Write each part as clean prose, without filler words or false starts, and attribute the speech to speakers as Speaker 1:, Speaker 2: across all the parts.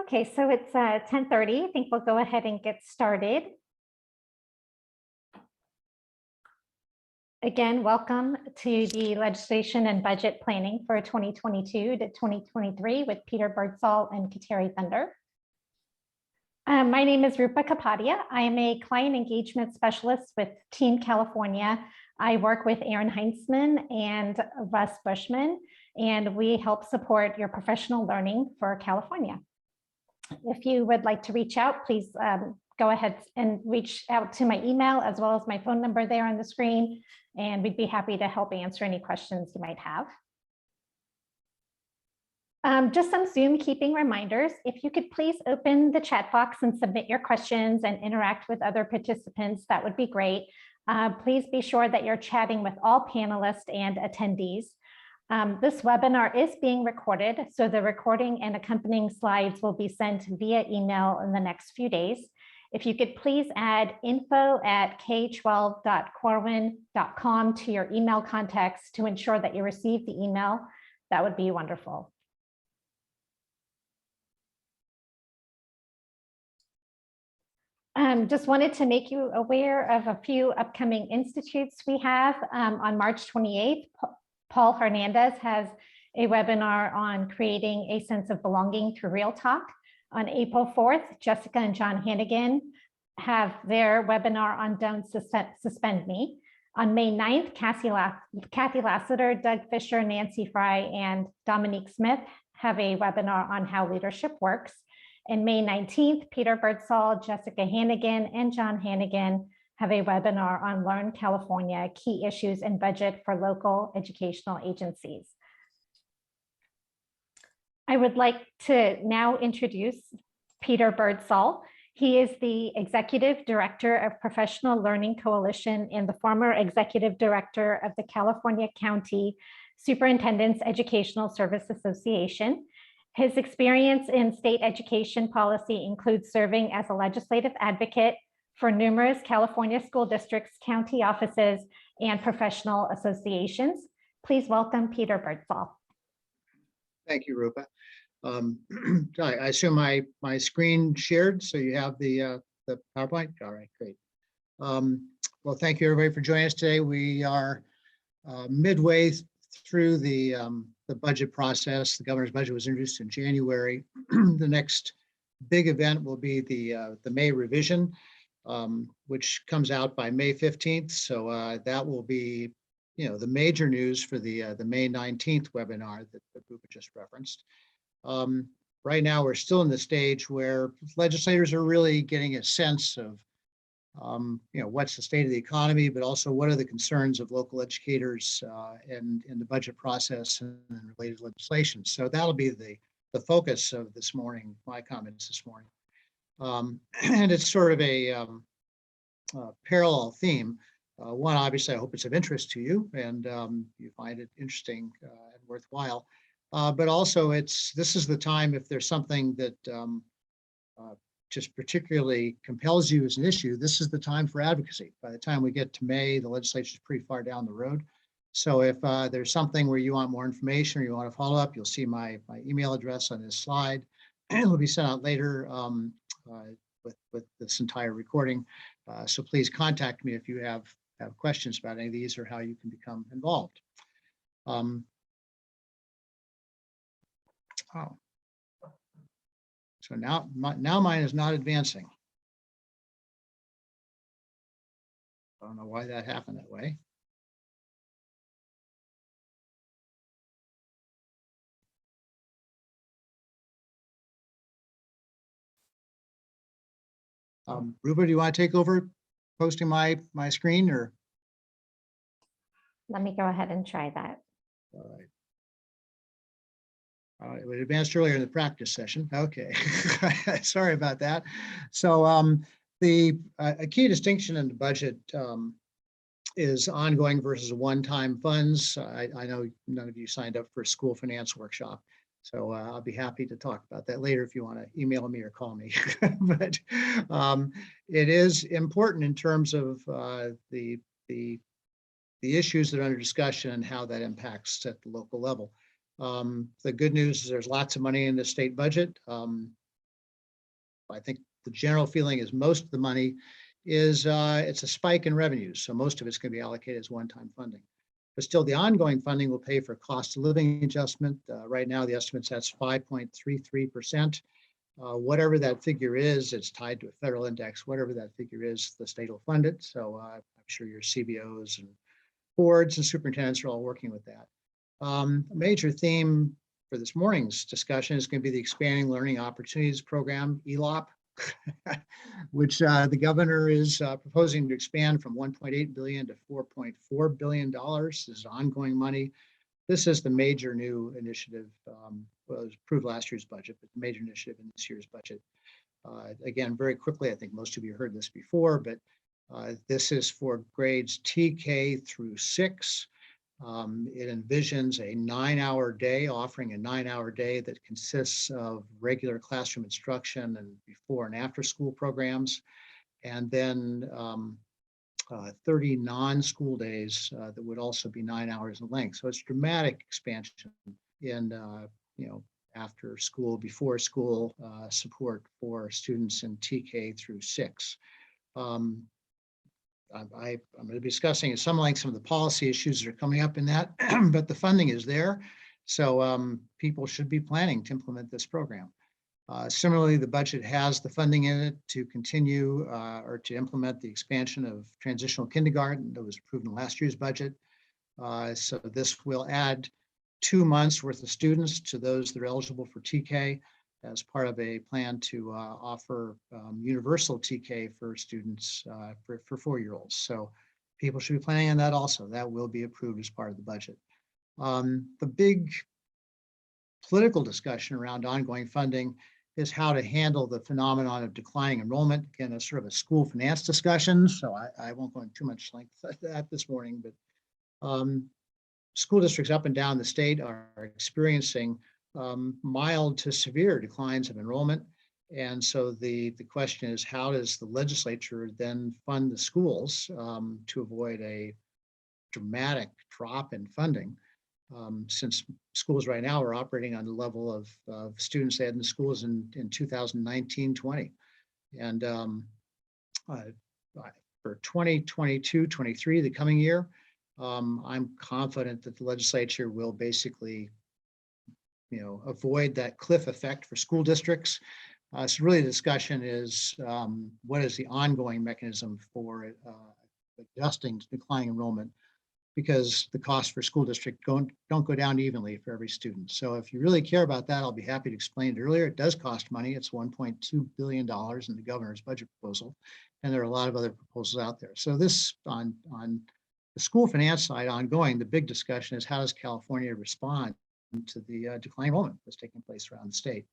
Speaker 1: Okay, so it's 10:30. I think we'll go ahead and get started. Again, welcome to the legislation and budget planning for 2022 to 2023 with Peter Birdsall and Kateri Thunder. My name is Rupa Kapadia. I am a client engagement specialist with Team California. I work with Aaron Heinzman and Russ Bushman, and we help support your professional learning for California. If you would like to reach out, please go ahead and reach out to my email as well as my phone number there on the screen, and we'd be happy to help answer any questions you might have. Just some Zoom keeping reminders. If you could please open the chat box and submit your questions and interact with other participants, that would be great. Please be sure that you're chatting with all panelists and attendees. This webinar is being recorded, so the recording and accompanying slides will be sent via email in the next few days. If you could please add info@k12.corwin.com to your email contacts to ensure that you receive the email, that would be wonderful. Just wanted to make you aware of a few upcoming institutes we have. On March 28th, Paul Hernandez has a webinar on creating a sense of belonging through real talk. On April 4th, Jessica and John Hannigan have their webinar on Don't Suspend Me. On May 9th, Kathy Lassiter, Doug Fisher, Nancy Fry, and Dominique Smith have a webinar on how leadership works. And May 19th, Peter Birdsall, Jessica Hannigan, and John Hannigan have a webinar on Learn California, Key Issues in Budget for Local Educational Agencies. I would like to now introduce Peter Birdsall. He is the Executive Director of Professional Learning Coalition and the former Executive Director of the California County Superintendent's Educational Service Association. His experience in state education policy includes serving as a legislative advocate for numerous California school districts, county offices, and professional associations. Please welcome Peter Birdsall.
Speaker 2: Thank you, Rupa. I assume my screen shared, so you have the PowerPoint? All right, great. Well, thank you everybody for joining us today. We are midway through the budget process. The governor's budget was introduced in January. The next big event will be the May revision, which comes out by May 15th. So that will be, the major news for the May 19th webinar that Rupa just referenced. Right now, we're still in the stage where legislators are really getting a sense of, what's the state of the economy, but also what are the concerns of local educators and in the budget process and related legislation. So that'll be the focus of this morning, my comments this morning. And it's sort of a parallel theme. One, obviously, I hope it's of interest to you and you find it interesting and worthwhile. But also, this is the time, if there's something that just particularly compels you as an issue, this is the time for advocacy. By the time we get to May, the legislature is pretty far down the road. So if there's something where you want more information or you want to follow up, you'll see my email address on this slide. It'll be sent out later with this entire recording. So please contact me if you have questions about any of these or how you can become involved. So now mine is not advancing. I don't know why that happened that way. Rupa, do you want to take over posting my screen or?
Speaker 1: Let me go ahead and try that.
Speaker 2: All right. It advanced earlier in the practice session. Okay, sorry about that. So a key distinction in the budget is ongoing versus one-time funds. I know none of you signed up for a school finance workshop, so I'll be happy to talk about that later if you want to email me or call me. But it is important in terms of the issues that are under discussion and how that impacts at the local level. The good news is there's lots of money in the state budget. I think the general feeling is most of the money is it's a spike in revenues. So most of it's going to be allocated as one-time funding. But still, the ongoing funding will pay for cost of living adjustment. Right now, the estimate's that's 5.33%. Whatever that figure is, it's tied to a federal index. Whatever that figure is, the state will fund it. So I'm sure your CBOs and boards and superintendents are all working with that. A major theme for this morning's discussion is going to be the Expanding Learning Opportunities Program, ELOP, which the governor is proposing to expand from $1.8 billion to $4.4 billion. This is ongoing money. This is the major new initiative. Well, it was approved last year's budget, but the major initiative in this year's budget. Again, very quickly, I think most of you heard this before, but this is for grades TK through 6. It envisions a 9-hour day, offering a 9-hour day that consists of regular classroom instruction and before and after school programs, and then 30 non-school days that would also be 9 hours in length. So it's dramatic expansion in after school, before school support for students in TK through 6. I'm going to be discussing some of the policy issues that are coming up in that, but the funding is there. So people should be planning to implement this program. Similarly, the budget has the funding in it to continue or to implement the expansion of transitional kindergarten that was approved in last year's budget. So this will add 2 months worth of students to those that are eligible for TK as part of a plan to offer universal TK for students for 4-year-olds. So people should be planning on that also. That will be approved as part of the budget. The big political discussion around ongoing funding is how to handle the phenomenon of declining enrollment. Again, a sort of a school finance discussion, so I won't go into too much length at that this morning, but school districts up and down the state are experiencing mild to severe declines of enrollment. And so the question is, how does the legislature then fund the schools to avoid a dramatic drop in funding? Since schools right now are operating on the level of students they had in the schools in 2019-20. And for 2022-23, the coming year, I'm confident that the legislature will basically avoid that cliff effect for school districts. So really the discussion is what is the ongoing mechanism for adjusting to declining enrollment, because the costs for school district don't go down evenly for every student. So if you really care about that, I'll be happy to explain it earlier. It does cost money. It's $1.2 billion in the governor's budget proposal. And there are a lot of other proposals out there. So this on the school finance side ongoing, the big discussion is how does California respond to the declining enrollment that's taking place around the state.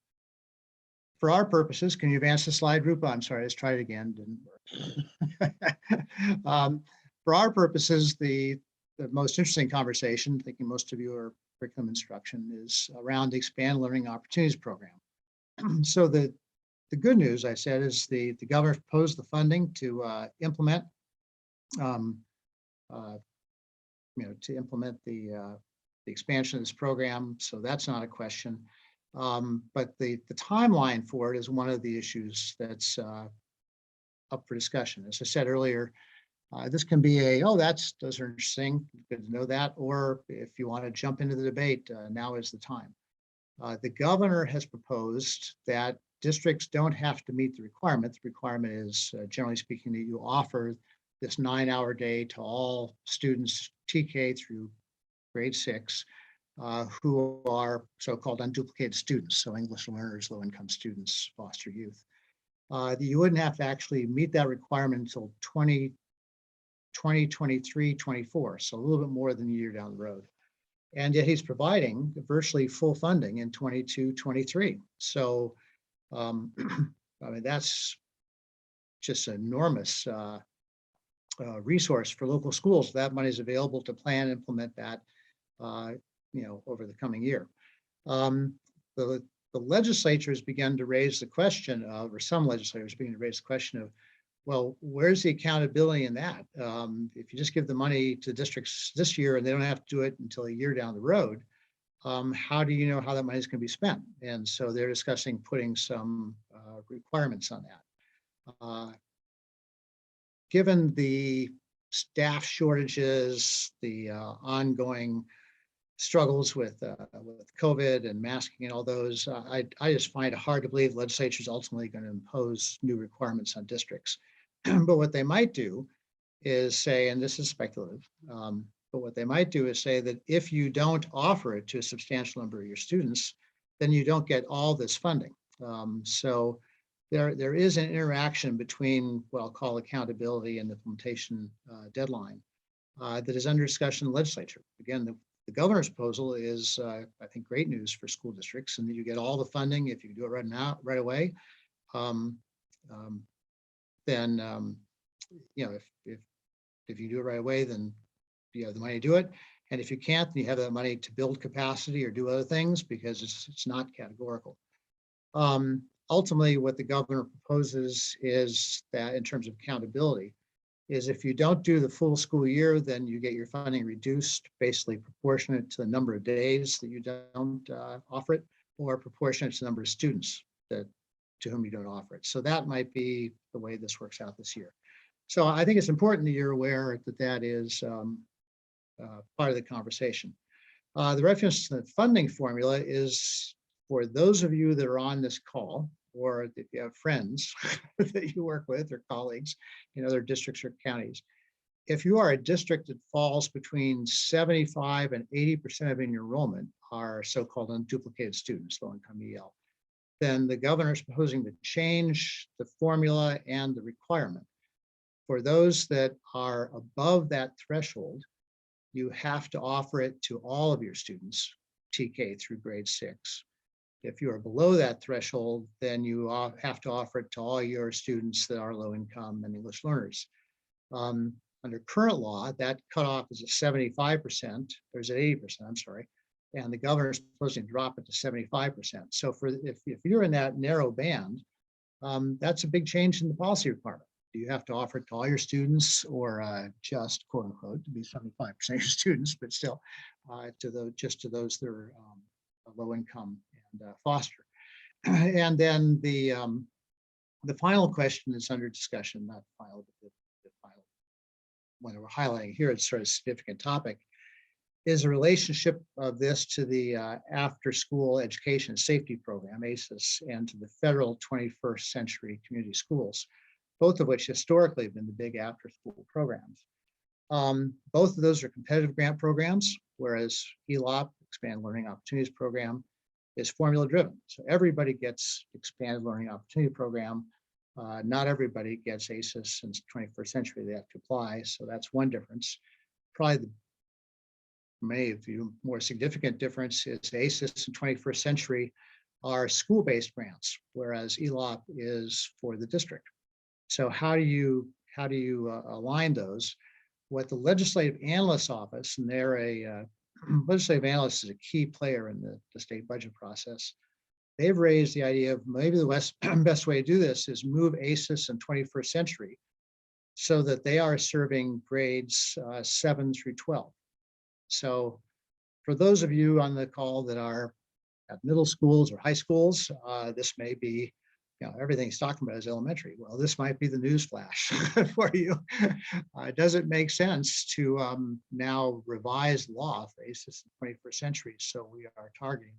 Speaker 2: For our purposes, can you advance the slide, Rupa? I'm sorry, let's try it again. Didn't work. For our purposes, the most interesting conversation, thinking most of you are curriculum instruction, is around the Expand Learning Opportunities Program. So the good news, I said, is the governor proposed the funding to implement the expansion of this program. So that's not a question. But the timeline for it is one of the issues that's up for discussion. As I said earlier, this can be those are interesting, good to know that, or if you want to jump into the debate, now is the time. The governor has proposed that districts don't have to meet the requirement. The requirement is, generally speaking, that you offer this 9-hour day to all students TK through grade 6 who are so-called unduplicated students, so English learners, low-income students, foster youth. You wouldn't have to actually meet that requirement until 2023, 24, so a little bit more than a year down the road. And yet he's providing virtually full funding in 22, 23. So, I mean, that's just an enormous resource for local schools. That money is available to plan and implement that, over the coming year. The legislature has begun to raise the question of, or some legislators begin to raise the question of, well, where's the accountability in that? If you just give the money to districts this year and they don't have to do it until a year down the road, how do you know how that money is going to be spent? And so they're discussing putting some requirements on that. Given the staff shortages, the ongoing struggles with COVID and masking and all those, I just find it hard to believe the legislature is ultimately going to impose new requirements on districts. But what they might do is say, and this is speculative, but what they might do is say that if you don't offer it to a substantial number of your students, then you don't get all this funding. So there is an interaction between what I'll call accountability and implementation deadline that is under discussion in the legislature. Again, the governor's proposal is, I think, great news for school districts, and that you get all the funding if you do it right now, right away. Then you know, if you do it right away, then you have the money to do it. And if you can't, then you have that money to build capacity or do other things, because it's not categorical. Ultimately, what the governor proposes is that, in terms of accountability, is if you don't do the full school year, then you get your funding reduced, basically proportionate to the number of days that you don't offer it, or proportionate to the number of students to whom you don't offer it. So that might be the way this works out this year. So I think it's important that you're aware that that is part of the conversation. The reference to the funding formula is for those of you that are on this call, or if you have friends that you work with or colleagues in other districts or counties. If you are a district that falls between 75 and 80% of your enrollment are so-called unduplicated students, low-income EL, then the governor is proposing to change the formula and the requirement. For those that are above that threshold, you have to offer it to all of your students, TK through grade 6. If you are below that threshold, then you have to offer it to all your students that are low income and English learners. Under current law, that cutoff is at 75%, or is it 80%, I'm sorry, and the governor is proposing to drop it to 75%. So if you're in that narrow band, that's a big change in the policy requirement. Do you have to offer it to all your students, or just, quote unquote, to be 75% of your students, but still just to those that are low income and foster? And then the final question that's under discussion, not final, but the final one that we're highlighting here, it's sort of a significant topic, is a relationship of this to the after school education safety program, ACES, and to the federal 21st century community schools, both of which historically have been the big after school programs. Both of those are competitive grant programs, whereas ELOP, Expanded Learning Opportunities Program, is formula driven. So everybody gets Expanded Learning Opportunity Program. Not everybody gets ACES since 21st century, they have to apply. So that's one difference. Probably the maybe more significant difference is ACES in 21st century are school-based grants, whereas ELOP is for the district. So how do you align those? What the Legislative Analyst's Office, and they're a legislative analyst is a key player in the state budget process. They've raised the idea of maybe the best way to do this is move ACES in 21st century so that they are serving grades 7 through 12. So for those of you on the call that are at middle schools or high schools, this may be, everything he's talking about is elementary. Well, this might be the news flash for you. Does it make sense to now revise law for ACES in the 21st century? So we are targeting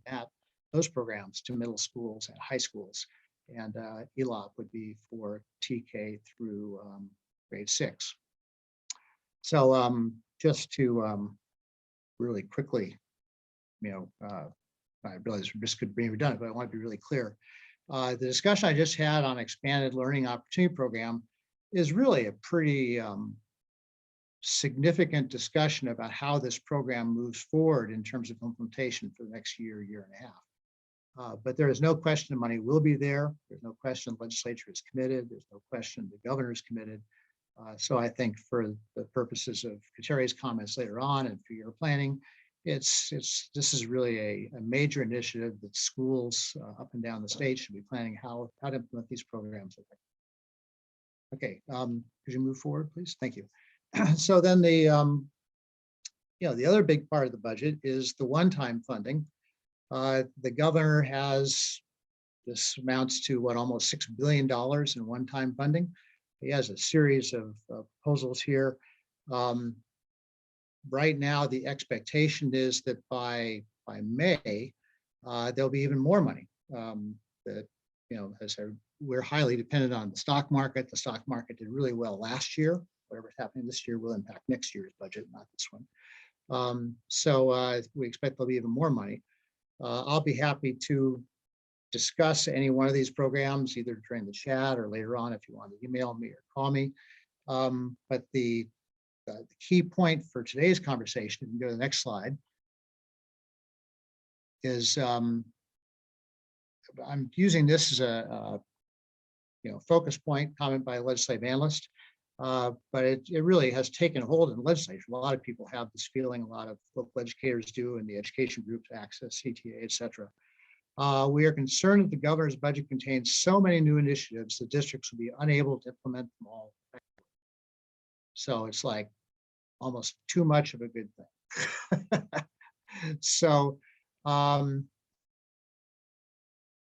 Speaker 2: those programs to middle schools and high schools. And ELOP would be for TK through grade 6. So just to really quickly, I realize this could be redundant, but I want to be really clear. The discussion I just had on Expanded Learning Opportunity Program is really a pretty significant discussion about how this program moves forward in terms of implementation for the next year and a half. But there is no question the money will be there. There's no question the legislature is committed. There's no question the governor is committed. So I think for the purposes of Kateri's comments later on and for your planning, this is really a major initiative that schools up and down the state should be planning how to implement these programs. Okay, could you move forward, please? Thank you. So then the other big part of the budget is the one-time funding. The governor has This amounts to what, almost $6 billion in one-time funding. He has a series of proposals here. Right now, the expectation is that by May, there'll be even more money. That, as we're highly dependent on the stock market. The stock market did really well last year. Whatever's happening this year will impact next year's budget, not this one. So we expect there'll be even more money. I'll be happy to discuss any one of these programs either during the chat or later on if you want to email me or call me. But the key point for today's conversation, if you can go to the next slide, is I'm using this as a focus point comment by a legislative analyst, but it really has taken hold in the legislature. A lot of people have this feeling, a lot of local educators do, and the education groups, Access, CTA, etc. We are concerned that the governor's budget contains so many new initiatives that districts will be unable to implement them all. So it's like almost too much of a good thing. So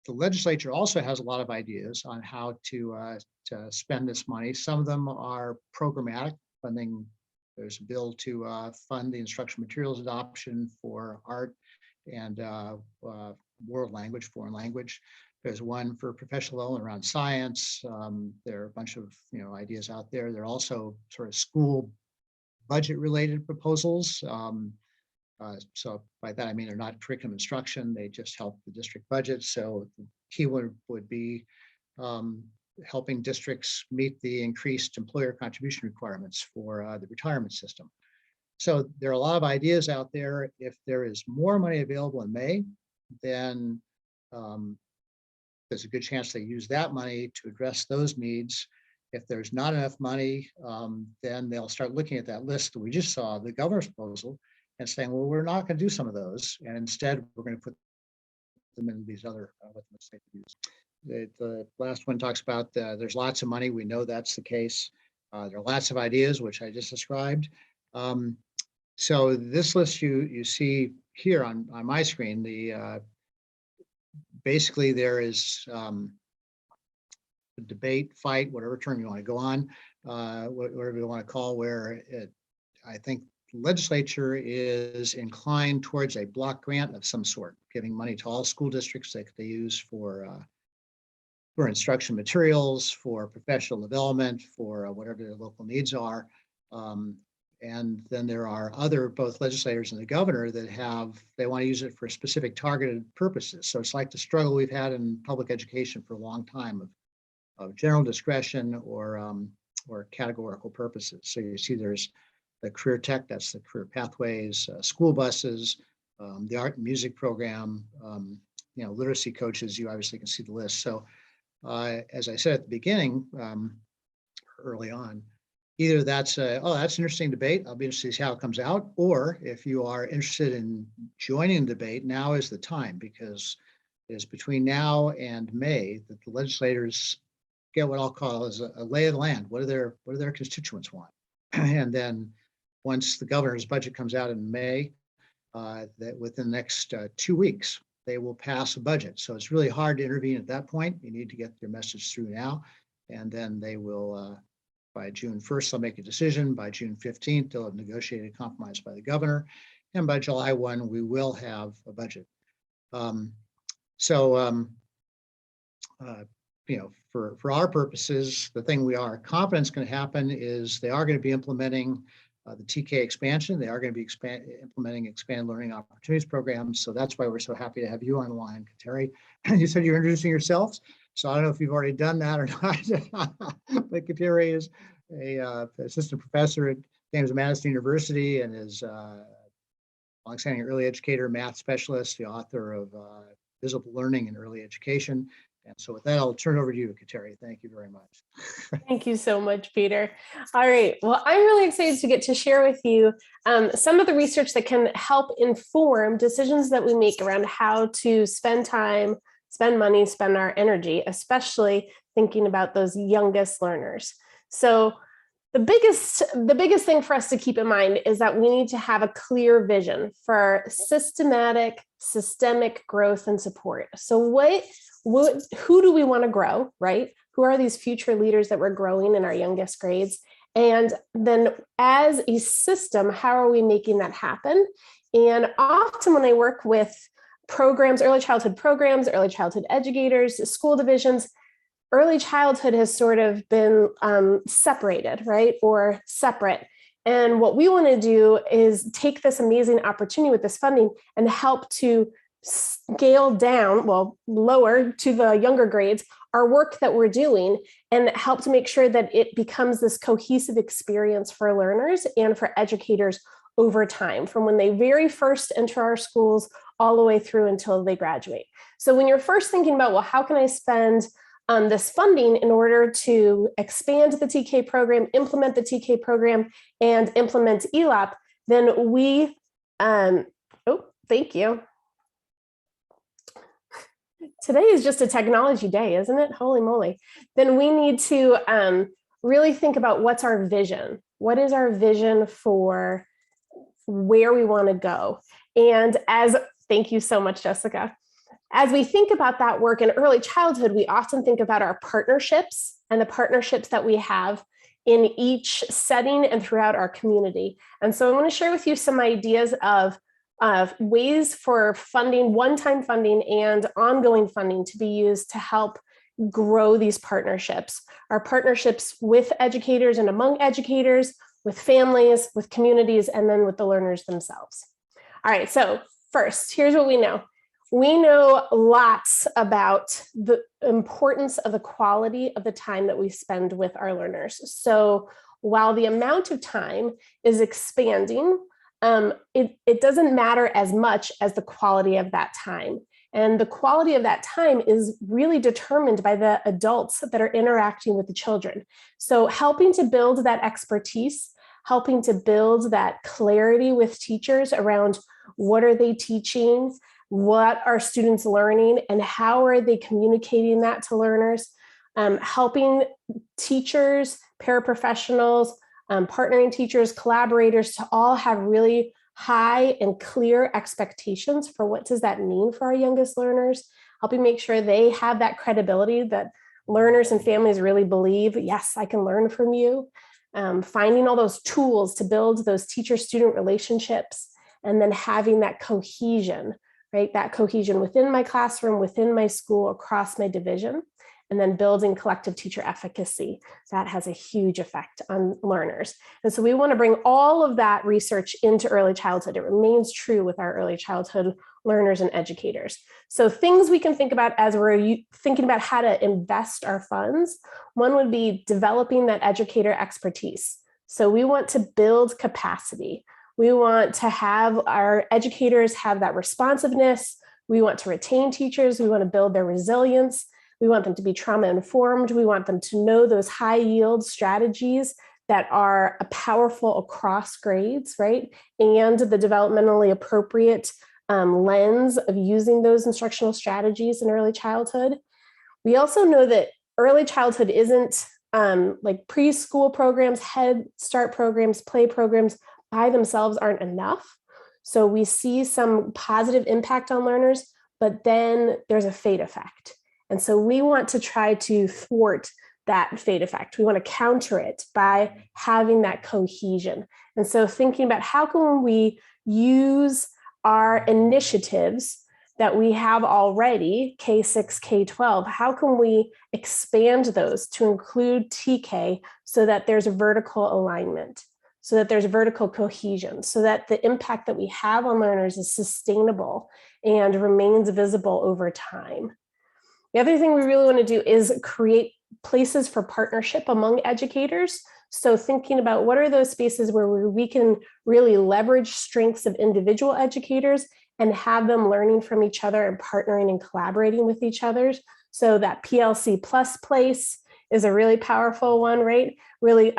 Speaker 2: the legislature also has a lot of ideas on how to spend this money. Some of them are programmatic funding. There's a bill to fund the instructional materials adoption for art and world language, foreign language. There's one for professional development around science. There are a bunch of ideas out there. There are also sort of school budget related proposals. So by that I mean they're not curriculum instruction, they just help the district budget. So the key one would be helping districts meet the increased employer contribution requirements for the retirement system. So there are a lot of ideas out there. If there is more money available in May, then there's a good chance they use that money to address those needs. If there's not enough money, then they'll start looking at that list that we just saw, the governor's proposal, and saying, well, we're not going to do some of those. And instead, we're going to put them in these other, what the state use. The last one talks about there's lots of money. We know that's the case. There are lots of ideas, which I just described. So this list you see here on my screen, basically there is a debate, fight, whatever term you want to go on, whatever you want to call, where I think the legislature is inclined towards a block grant of some sort, giving money to all school districts that they use for instruction materials, for professional development, for whatever their local needs are. And then there are both legislators and the governor that they want to use it for specific targeted purposes. So it's like the struggle we've had in public education for a long time of general discretion or categorical purposes. So you see there's the career tech, that's the career pathways, school buses, the art and music program, literacy coaches, you obviously can see the list. So as I said at the beginning, early on, either that's an interesting debate, I'll be interested to see how it comes out, or if you are interested in joining the debate, now is the time, because it is between now and May that the legislators get what I'll call as a lay of the land. What do their constituents want? And then once the governor's budget comes out in May, that within the next 2 weeks, they will pass a budget. So it's really hard to intervene at that point. You need to get your message through now. And then they will, by June 1st, they'll make a decision. By June 15th, they'll have negotiated a compromise by the governor. And by July 1, we will have a budget. For our purposes, the thing we are confident is going to happen is they are going to be implementing the TK expansion. They are going to be implementing expanded learning opportunities programs. So that's why we're so happy to have you on the line, Kateri. You said you're introducing yourselves. So I don't know if you've already done that or not, but Kateri is a assistant professor at James Madison University and is a longstanding early educator, math specialist, the author of Visible Learning in Early Education. And so with that, I'll turn it over to you, Kateri. Thank you very much.
Speaker 3: Thank you so much, Peter. All right. Well, I'm really excited to get to share with you some of the research that can help inform decisions that we make around how to spend time, spend money, spend our energy, especially thinking about those youngest learners. So the biggest thing for us to keep in mind is that we need to have a clear vision for systemic growth and support. So who do we want to grow, right? Who are these future leaders that we're growing in our youngest grades? And then as a system, how are we making that happen? And often when I work with programs, early childhood programs, early childhood educators, school divisions, early childhood has sort of been separated, right? Or separate. And what we want to do is take this amazing opportunity with this funding and help to scale down, lower to the younger grades, our work that we're doing and help to make sure that it becomes this cohesive experience for learners and for educators over time, from when they very first enter our schools all the way through until they graduate. So when you're first thinking about, well, how can I spend this funding in order to expand the TK program, implement the TK program, and implement ELAP, then we, thank you. Today is just a technology day, isn't it? Holy moly. Then we need to really think about what's our vision. What is our vision for where we want to go? And thank you so much, Jessica. As we think about that work in early childhood, we often think about our partnerships and the partnerships that we have in each setting and throughout our community. And so I want to share with you some ideas of ways for funding, one-time funding and ongoing funding to be used to help grow these partnerships. Our partnerships with educators and among educators, with families, with communities, and then with the learners themselves. All right, so first, here's what we know. We know lots about the importance of the quality of the time that we spend with our learners. So while the amount of time is expanding, it doesn't matter as much as the quality of that time. And the quality of that time is really determined by the adults that are interacting with the children. So helping to build that expertise, helping to build that clarity with teachers around what are they teaching, what are students learning, and how are they communicating that to learners, helping teachers, paraprofessionals, partnering teachers, collaborators to all have really high and clear expectations for what does that mean for our youngest learners, helping make sure they have that credibility that learners and families really believe, yes, I can learn from you, finding all those tools to build those teacher-student relationships, and then having that cohesion, right? That cohesion within my classroom, within my school, across my division, and then building collective teacher efficacy. That has a huge effect on learners. And so we want to bring all of that research into early childhood. It remains true with our early childhood learners and educators. So things we can think about as we're thinking about how to invest our funds, one would be developing that educator expertise. So we want to build capacity. We want to have our educators have that responsiveness. We want to retain teachers. We want to build their resilience. We want them to be trauma informed. We want them to know those high yield strategies that are powerful across grades, right? And the developmentally appropriate lens of using those instructional strategies in early childhood. We also know that early childhood isn't like preschool programs, Head Start programs, play programs by themselves aren't enough. So we see some positive impact on learners, but then there's a fade effect. And so we want to try to thwart that fade effect. We want to counter it by having that cohesion. And so thinking about how can we use our initiatives that we have already, K-6, K-12, how can we expand those to include TK so that there's a vertical alignment, so that there's vertical cohesion, so that the impact that we have on learners is sustainable and remains visible over time. The other thing we really want to do is create places for partnership among educators. So thinking about what are those spaces where we can really leverage strengths of individual educators and have them learning from each other and partnering and collaborating with each other. So that PLC plus place is a really powerful one, right? Really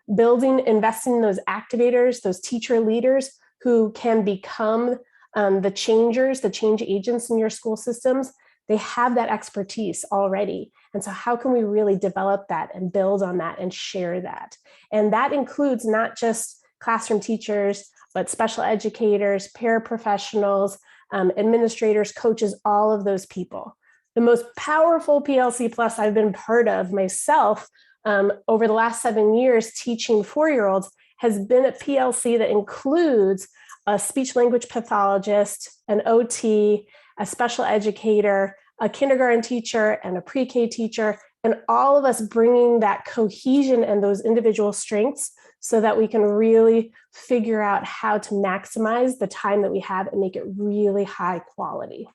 Speaker 3: investing in those activators, those teacher leaders who can become the changers, the change agents in your school systems They have that expertise already. And so how can we really develop that and build on that and share that? And that includes not just classroom teachers, but special educators, paraprofessionals, administrators, coaches, all of those people. The most powerful PLC Plus I've been part of myself over the last 7 years teaching 4-year-olds has been a PLC that includes a speech language pathologist, an OT, a special educator, a kindergarten teacher, and a pre-K teacher, and all of us bringing that cohesion and those individual strengths so that we can really figure out how to maximize the time that we have and make it really high quality.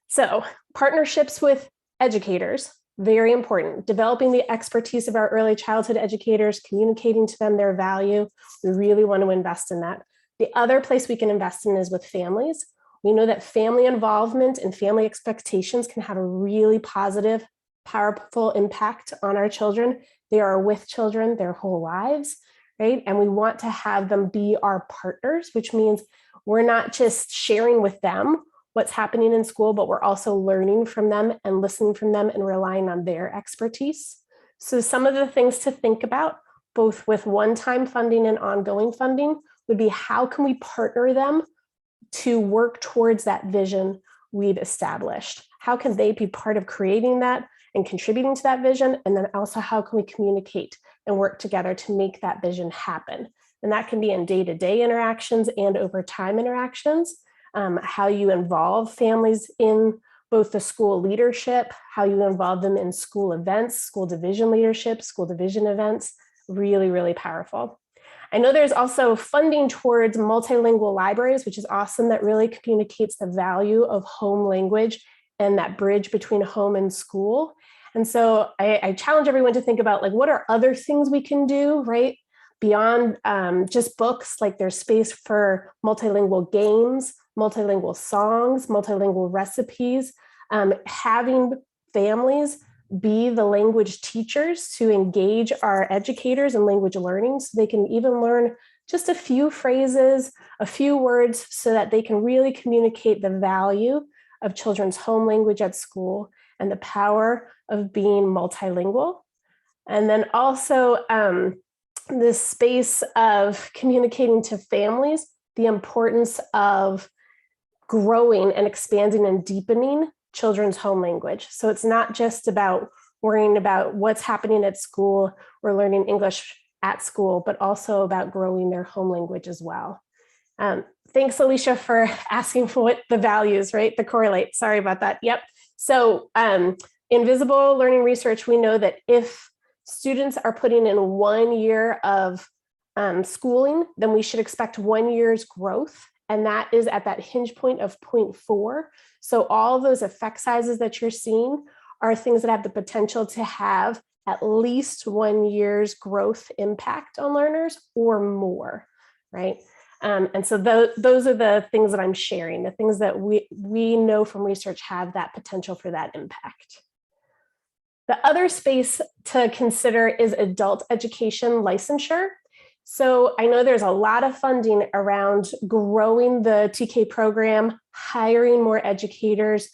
Speaker 3: So partnerships with educators, very important. Developing the expertise of our early childhood educators, communicating to them their value. We really want to invest in that. The other place we can invest in is with families. We know that family involvement and family expectations can have a really positive, powerful impact on our children. They are with children their whole lives, right? And we want to have them be our partners, which means we're not just sharing with them what's happening in school, but we're also learning from them and listening from them and relying on their expertise. So some of the things to think about, both with one-time funding and ongoing funding, would be how can we partner them to work towards that vision we've established? How can they be part of creating that and contributing to that vision? And then also how can we communicate and work together to make that vision happen? And that can be in day-to-day interactions and over time interactions. How you involve families in both the school leadership, how you involve them in school events, school division leadership, school division events, really, really powerful. I know there's also funding towards multilingual libraries, which is awesome. That really communicates the value of home language and that bridge between home and school. And so I challenge everyone to think about, like, what are other things we can do, right? Beyond just books, like there's space for multilingual games, multilingual songs, multilingual recipes, having families be the language teachers to engage our educators in language learning so they can even learn just a few phrases, a few words, so that they can really communicate the value of children's home language at school and the power of being multilingual. And then also this space of communicating to families the importance of growing and expanding and deepening children's home language. So it's not just about worrying about what's happening at school or learning English at school, but also about growing their home language as well. Thanks, Alicia, for asking for what the values, right? The correlate, sorry about that. Yep. So in visible learning research, we know that if students are putting in 1 year of schooling, then we should expect 1 year's growth. And that is at that hinge point of 0.4. So all of those effect sizes that you're seeing are things that have the potential to have at least 1 year's growth impact on learners or more, right? And so those are the things that I'm sharing, the things that we know from research have that potential for that impact. The other space to consider is adult education licensure. So I know there's a lot of funding around growing the TK program, hiring more educators,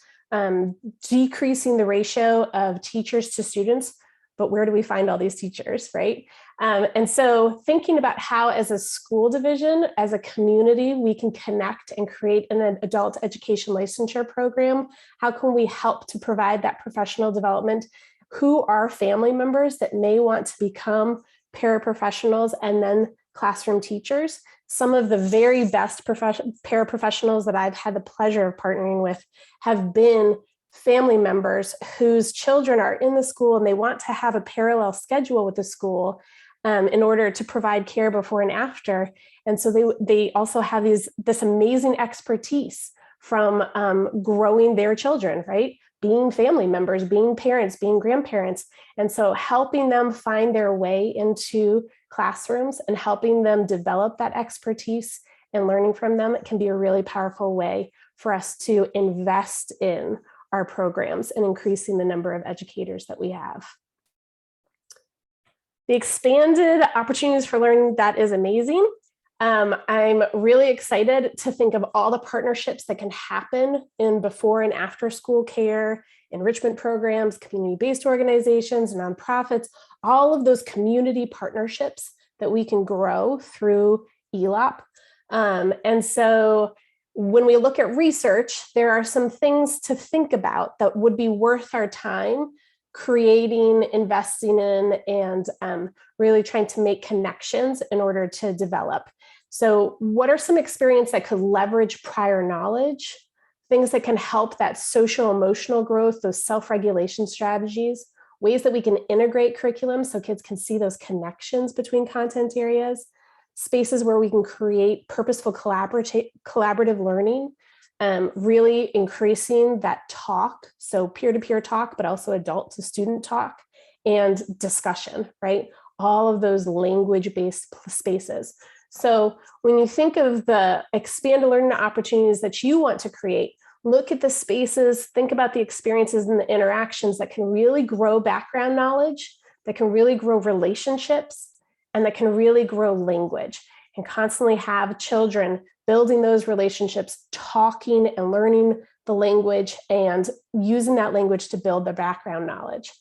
Speaker 3: decreasing the ratio of teachers to students, but where do we find all these teachers, right? And so thinking about how as a school division, as a community, we can connect and create an adult education licensure program. How can we help to provide that professional development? Who are family members that may want to become paraprofessionals and then classroom teachers? Some of the very best paraprofessionals that I've had the pleasure of partnering with have been family members whose children are in the school and they want to have a parallel schedule with the school in order to provide care before and after. And so they also have this amazing expertise from growing their children, right? Being family members, being parents, being grandparents. And so helping them find their way into classrooms and helping them develop that expertise and learning from them can be a really powerful way for us to invest in our programs and increasing the number of educators that we have. The expanded opportunities for learning, that is amazing. I'm really excited to think of all the partnerships that can happen in before and after school care, enrichment programs, community-based organizations, nonprofits, all of those community partnerships that we can grow through ELOP. And so when we look at research, there are some things to think about that would be worth our time creating, investing in, and really trying to make connections in order to develop. So what are some experiences that could leverage prior knowledge, things that can help that social emotional growth, those self-regulation strategies, ways that we can integrate curriculum so kids can see those connections between content areas, spaces where we can create purposeful collaborative learning, really increasing that talk, so peer-to-peer talk, but also adult to student talk and discussion, right? All of those language-based spaces. So when you think of the expanded learning opportunities that you want to create, look at the spaces, think about the experiences and the interactions that can really grow background knowledge, that can really grow relationships, and that can really grow language, and constantly have children building those relationships, talking and learning the language and using that language to build their background knowledge.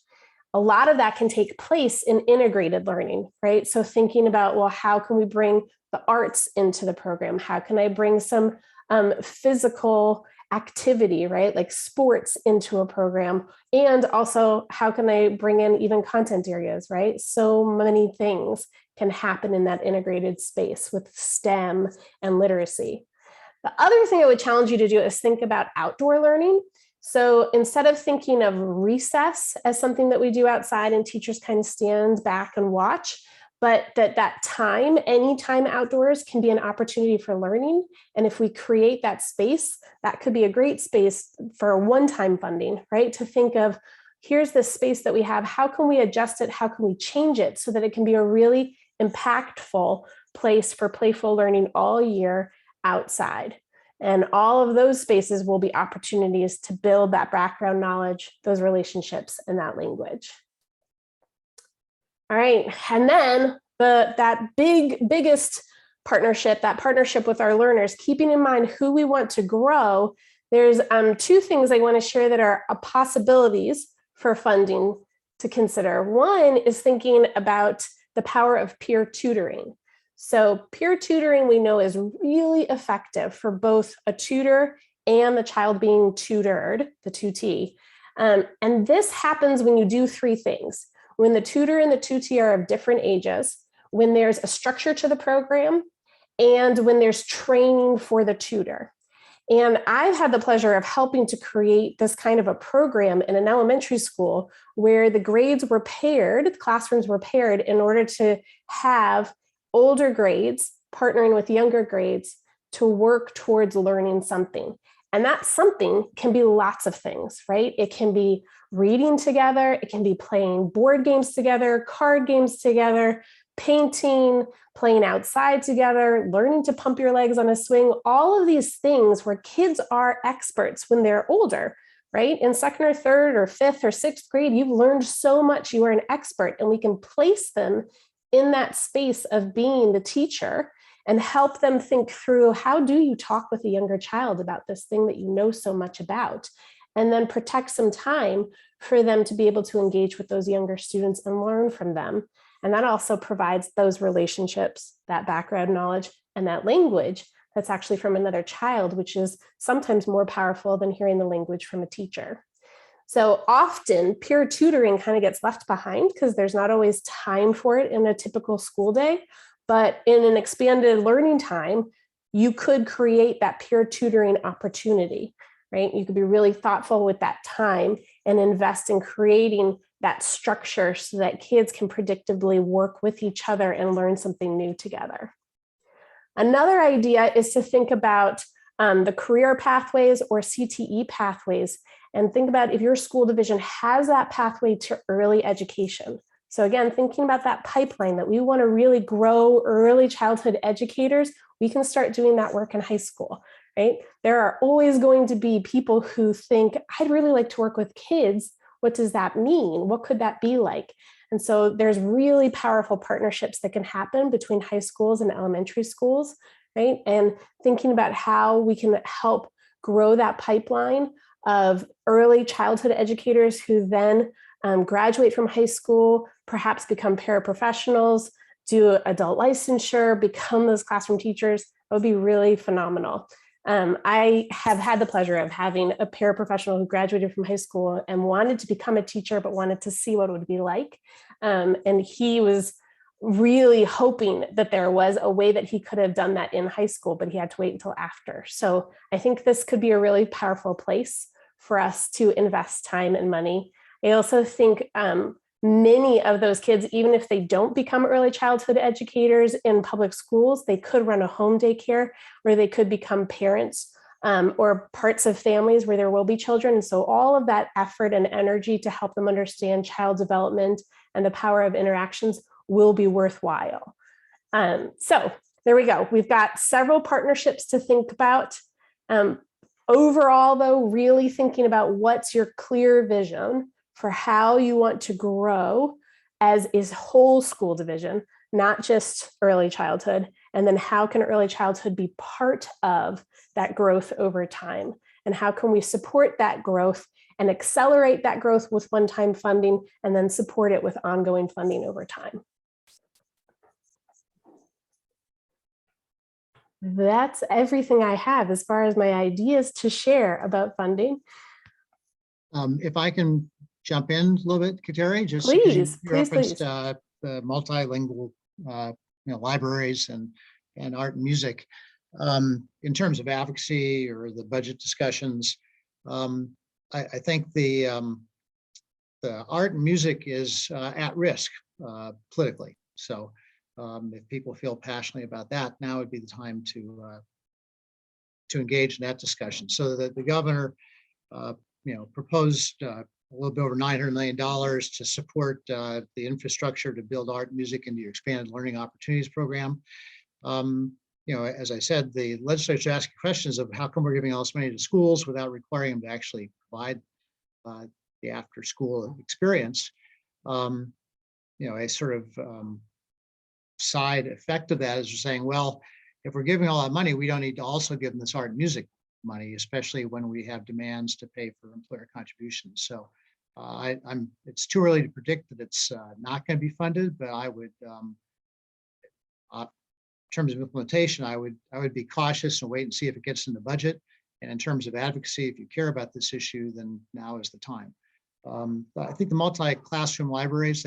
Speaker 3: A lot of that can take place in integrated learning, right? So thinking about, well, how can we bring the arts into the program? How can I bring some physical activity, right? Like sports into a program? And also, how can I bring in even content areas, right? So many things can happen in that integrated space with STEM and literacy. The other thing I would challenge you to do is think about outdoor learning. So instead of thinking of recess as something that we do outside and teachers kind of stand back and watch, but that time, any time outdoors can be an opportunity for learning. And if we create that space, that could be a great space for one-time funding, right? To think of, here's this space that we have, how can we adjust it? How can we change it so that it can be a really impactful place for playful learning all year outside? And all of those spaces will be opportunities to build that background knowledge, those relationships, and that language. All right, and then that biggest partnership, that partnership with our learners, keeping in mind who we want to grow, there's two things I want to share that are possibilities for funding to consider. One is thinking about the power of peer tutoring. So peer tutoring we know is really effective for both a tutor and the child being tutored, the tutee. And this happens when you do three things. When the tutor and the tutee are of different ages, when there's a structure to the program, and when there's training for the tutor. And I've had the pleasure of helping to create this kind of a program in an elementary school where the grades were paired, the classrooms were paired in order to have older grades partnering with younger grades to work towards learning something. And that something can be lots of things, right? It can be reading together, it can be playing board games together, card games together, painting, playing outside together, learning to pump your legs on a swing, all of these things where kids are experts when they're older, right? In second or third or fifth or sixth grade, you've learned so much, you are an expert, and we can place them in that space of being the teacher and help them think through, how do you talk with a younger child about this thing that you know so much about? And then protect some time for them to be able to engage with those younger students and learn from them. And that also provides those relationships, that background knowledge, and that language that's actually from another child, which is sometimes more powerful than hearing the language from a teacher. So often peer tutoring kind of gets left behind because there's not always time for it in a typical school day. But in an expanded learning time, you could create that peer tutoring opportunity, right? You could be really thoughtful with that time and invest in creating that structure so that kids can predictably work with each other and learn something new together. Another idea is to think about the career pathways or CTE pathways, and think about if your school division has that pathway to early education. So again, thinking about that pipeline that we want to really grow early childhood educators, we can start doing that work in high school, right? There are always going to be people who think, I'd really like to work with kids What does that mean? What could that be like? And so there's really powerful partnerships that can happen between high schools and elementary schools, right? And thinking about how we can help grow that pipeline of early childhood educators who then graduate from high school, perhaps become paraprofessionals, do adult licensure, become those classroom teachers. That would be really phenomenal. I have had the pleasure of having a paraprofessional who graduated from high school and wanted to become a teacher, but wanted to see what it would be like. And he was really hoping that there was a way that he could have done that in high school, but he had to wait until after. So I think this could be a really powerful place for us to invest time and money. I also think many of those kids, even if they don't become early childhood educators in public schools, they could run a home daycare where they could become parents or parts of families where there will be children. And so all of that effort and energy to help them understand child development and the power of interactions will be worthwhile. So there we go. We've got several partnerships to think about. Overall, though, really thinking about what's your clear vision for how you want to grow as is whole school division, not just early childhood. And then how can early childhood be part of that growth over time? And how can we support that growth and accelerate that growth with one-time funding and then support it with ongoing funding over time? That's everything I have as far as my ideas to share about funding.
Speaker 2: If I can jump in a little bit, Kateri, just
Speaker 3: please,
Speaker 2: you
Speaker 3: please,
Speaker 2: referenced
Speaker 3: please.
Speaker 2: The multilingual libraries and art and music. In terms of advocacy or the budget discussions, I think the art and music is at risk politically. So if people feel passionately about that, now would be the time to engage in that discussion. So that the governor, proposed a little bit over $900 million to support the infrastructure to build art and music into your expanded learning opportunities program. As I said, the legislature asked questions of how come we're giving all this money to schools without requiring them to actually provide the after school experience. A sort of side effect of that is saying, well, if we're giving all that money, we don't need to also give them this art and music money, especially when we have demands to pay for employer contributions. So it's too early to predict that it's not going to be funded, but I would, in terms of implementation, I would be cautious and wait and see if it gets in the budget. And in terms of advocacy, if you care about this issue, then now is the time. I think the multi-classroom libraries,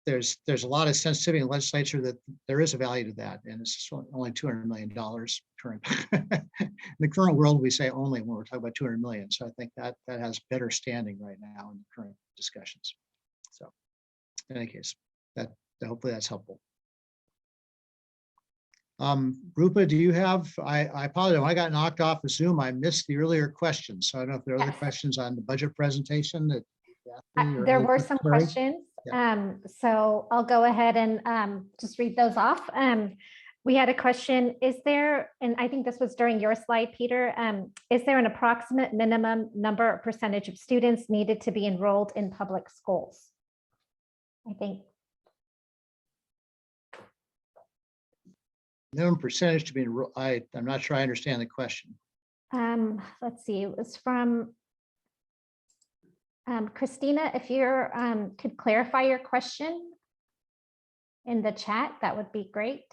Speaker 2: there's a lot of sensitivity in the legislature that there is a value to that, and it's only $200 million current. In the current world, we say only when we're talking about 200 million. So I think that has better standing right now in the current discussions. So in any case, hopefully that's helpful. Rupa, do you have, I apologize, when I got knocked off of Zoom, I missed the earlier questions. So I don't know if there are other questions on the budget presentation that
Speaker 1: there were some questions.
Speaker 2: Yeah.
Speaker 1: So I'll go ahead and just read those off. We had a question, is there, and I think this was during your slide, Peter, is there an approximate minimum number or percentage of students needed to be enrolled in public schools? I think.
Speaker 2: Minimum percentage to be enrolled. I'm not sure I understand the question.
Speaker 1: Let's see, it was from Christina, if you could clarify your question in the chat, that would be great.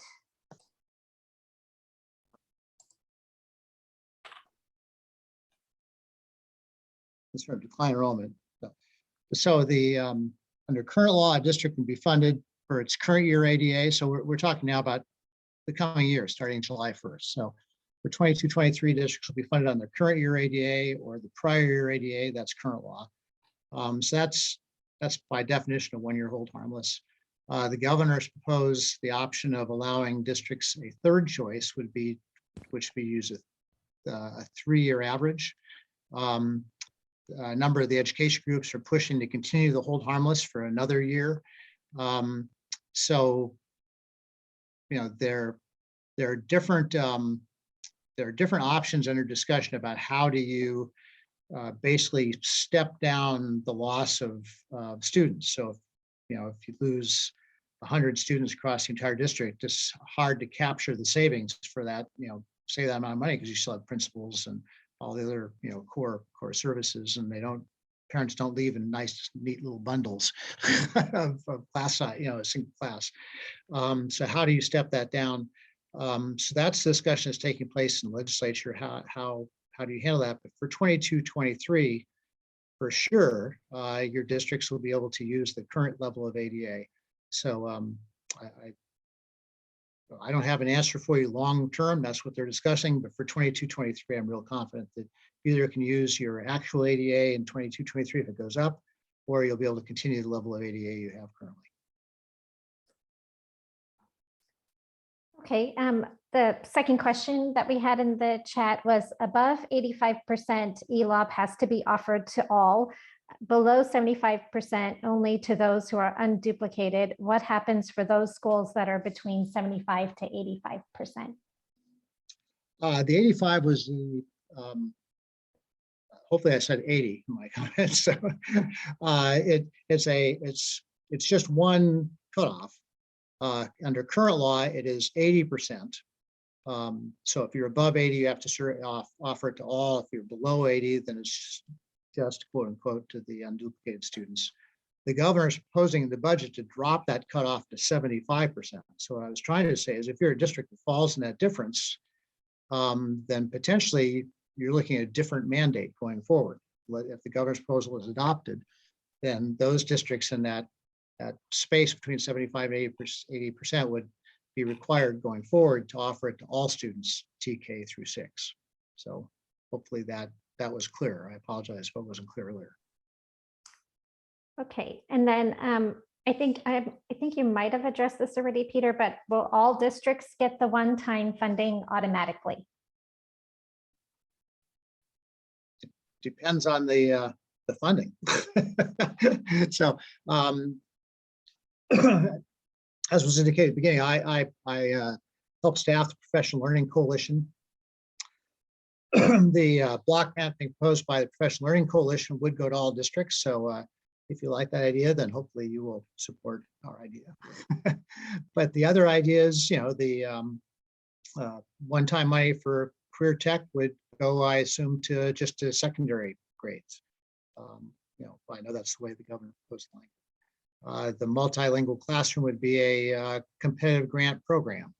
Speaker 2: It's from decline enrollment. So the under current law, a district can be funded for its current year ADA. So we're talking now about the coming year, starting July 1st. So for 22-23 districts will be funded on their current year ADA or the prior year ADA. That's current law. So that's by definition a one-year hold harmless. The governor's proposed the option of allowing districts a third choice which would be used a 3-year average. A number of the education groups are pushing to continue the hold harmless for another year. So there are different options under discussion about how do you basically step down the loss of students. So, if you lose 100 students across the entire district, it's hard to capture the savings for that, save that amount of money because you still have principals and all the other, core services, and parents don't leave in nice, neat little bundles of class size, a single class. So how do you step that down? So that's the discussion that's taking place in the legislature. How do you handle that? But for 22-23, for sure, your districts will be able to use the current level of ADA. So I don't have an answer for you long term. That's what they're discussing. But for 22-23, I'm real confident that you either can use your actual ADA in 22-23 if it goes up, or you'll be able to continue the level of ADA you have currently.
Speaker 1: Okay, the second question that we had in the chat was above 85% ELOP has to be offered to all, below 75% only to those who are unduplicated. What happens for those schools that are between 75 to 85%?
Speaker 2: The 85 was the, hopefully I said 80 in my comments. So it's just one cutoff. Under current law, it is 80%. So if you're above 80, you have to offer it to all. If you're below 80, then it's just quote unquote to the unduplicated students. The governor is proposing in the budget to drop that cutoff to 75%. So what I was trying to say is if you're a district that falls in that difference, then potentially you're looking at a different mandate going forward. If the governor's proposal is adopted, then those districts in that space between 75 and 80% would be required going forward to offer it to all students TK through 6. So hopefully that was clear. I apologize if it wasn't clear earlier.
Speaker 1: Okay, and then I think you might have addressed this already, Peter, but will all districts get the one-time funding automatically?
Speaker 2: Depends on the funding. So as was indicated at the beginning, I help staff the Professional Learning Coalition. The block grant being proposed by the Professional Learning Coalition would go to all districts. So if you like that idea, then hopefully you will support our idea. But the other ideas, the one-time money for career tech would go, I assume, just to secondary grades. I know that's the way the governor proposed it. The multilingual classroom would be a competitive grant program.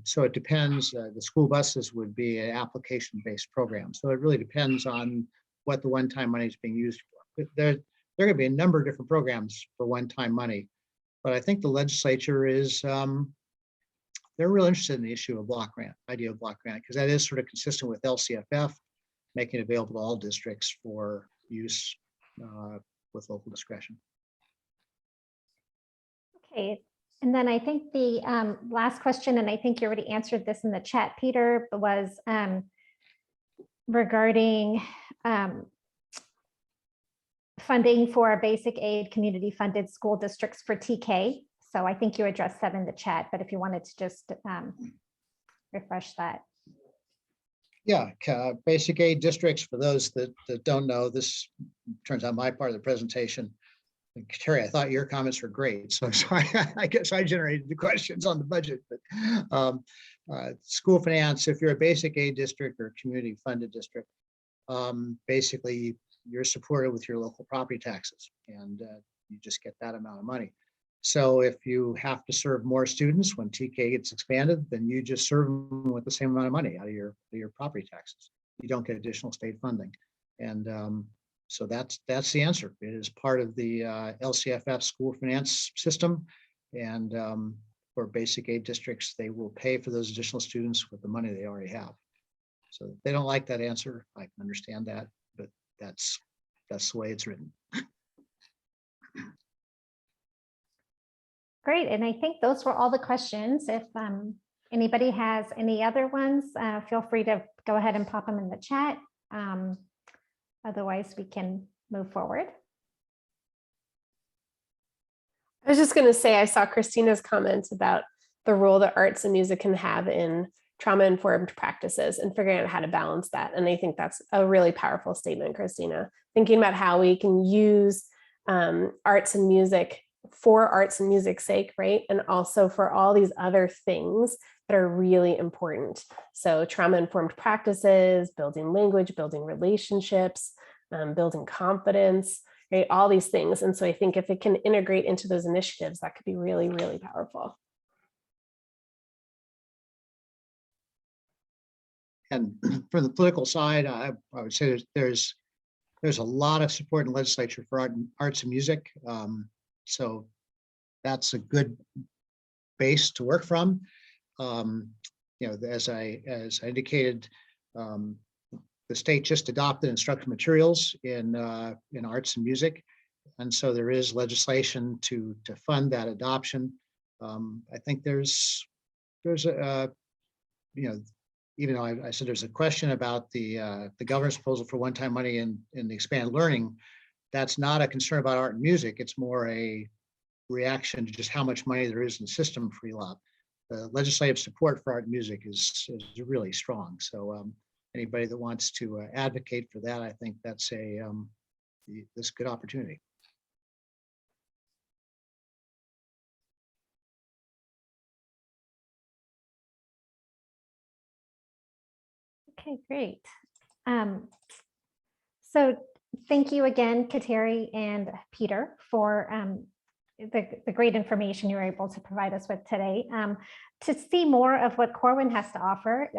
Speaker 2: So it depends. The school buses would be an application-based program. So it really depends on what the one-time money is being used for. There are going to be a number of different programs for one-time money, but I think the legislature is they're real interested in the issue of idea of block grant, because that is sort of consistent with LCFF, making it available to all districts for use with local discretion.
Speaker 1: Okay, and then I think the last question, and I think you already answered this in the chat, Peter, was regarding funding for basic aid community funded school districts for TK. So I think you addressed that in the chat, but if you wanted to just refresh that.
Speaker 2: Yeah, basic aid districts, for those that don't know, this turns out my part of the presentation. Terry, I thought your comments were great. So I guess I generated the questions on the budget, but school finance, if you're a basic aid district or community funded district, basically you're supported with your local property taxes, and you just get that amount of money. So if you have to serve more students when TK gets expanded, then you just serve them with the same amount of money out of your property taxes. You don't get additional state funding. And so that's the answer. It is part of the LCFF school finance system. And for basic aid districts, they will pay for those additional students with the money they already have. So if they don't like that answer, I can understand that, but that's the way it's written.
Speaker 1: Great, and I think those were all the questions. If anybody has any other ones, feel free to go ahead and pop them in the chat. Otherwise, we can move forward.
Speaker 3: I was just going to say, I saw Christina's comments about the role that arts and music can have in trauma-informed practices and figuring out how to balance that. And I think that's a really powerful statement, Christina, thinking about how we can use arts and music for arts and music's sake, right? And also for all these other things that are really important. So trauma-informed practices, building language, building relationships, building confidence, right? All these things. And so I think if it can integrate into those initiatives, that could be really, really powerful.
Speaker 2: And from the political side, I would say there's a lot of support in the legislature for arts and music. So that's a good base to work from. As I indicated, the state just adopted instructional materials in arts and music, and so there is legislation to fund that adoption. I think there's a even though I said there's a question about the governor's proposal for one-time money in the expanded learning, that's not a concern about art and music. It's more a reaction to just how much money there is in the system for ELOP. The legislative support for art and music is really strong. So anybody that wants to advocate for that, I think that's this good opportunity.
Speaker 1: Okay, great. So thank you again, Kateri and Peter, for the great information you were able to provide us with today. To see more of what Corwin has to offer,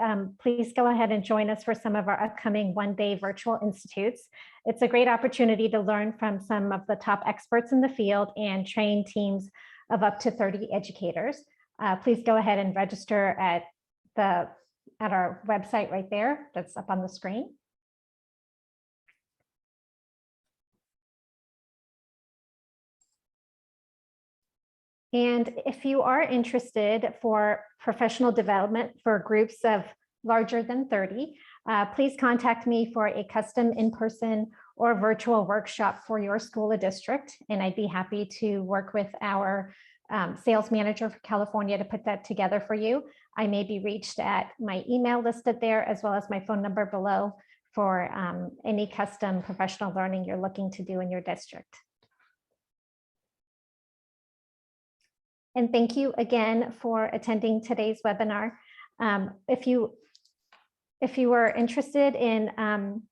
Speaker 1: please go ahead and join us for some of our upcoming one-day virtual institutes. It's a great opportunity to learn from some of the top experts in the field and train teams of up to 30 educators. Please go ahead and register at our website right there, that's up on the screen. And if you are interested for professional development for groups of larger than 30, please contact me for a custom in-person or virtual workshop for your school or district. And I'd be happy to work with our sales manager for California to put that together for you. I may be reached at my email listed there, as well as my phone number below for any custom professional learning you're looking to do in your district. And thank you again for attending today's webinar. If you were interested in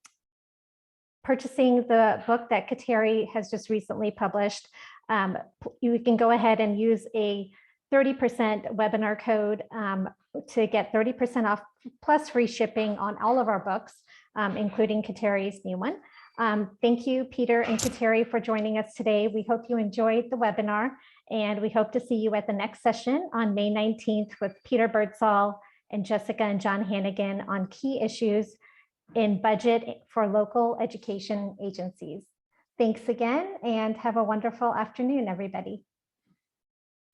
Speaker 1: purchasing the book that Kateri has just recently published, you can go ahead and use a 30% webinar code to get 30% off plus free shipping on all of our books, including Kateri's new one. Thank you, Peter and Kateri, for joining us today. We hope you enjoyed the webinar, and we hope to see you at the next session on May 19th with Peter Birdsall and Jessica and John Hannigan on key issues in budget for local education agencies. Thanks again, and have a wonderful afternoon, everybody.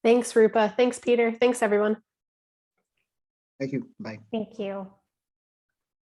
Speaker 3: Thanks, Rupa. Thanks, Peter. Thanks, everyone.
Speaker 2: Thank you. Bye.
Speaker 1: Thank you.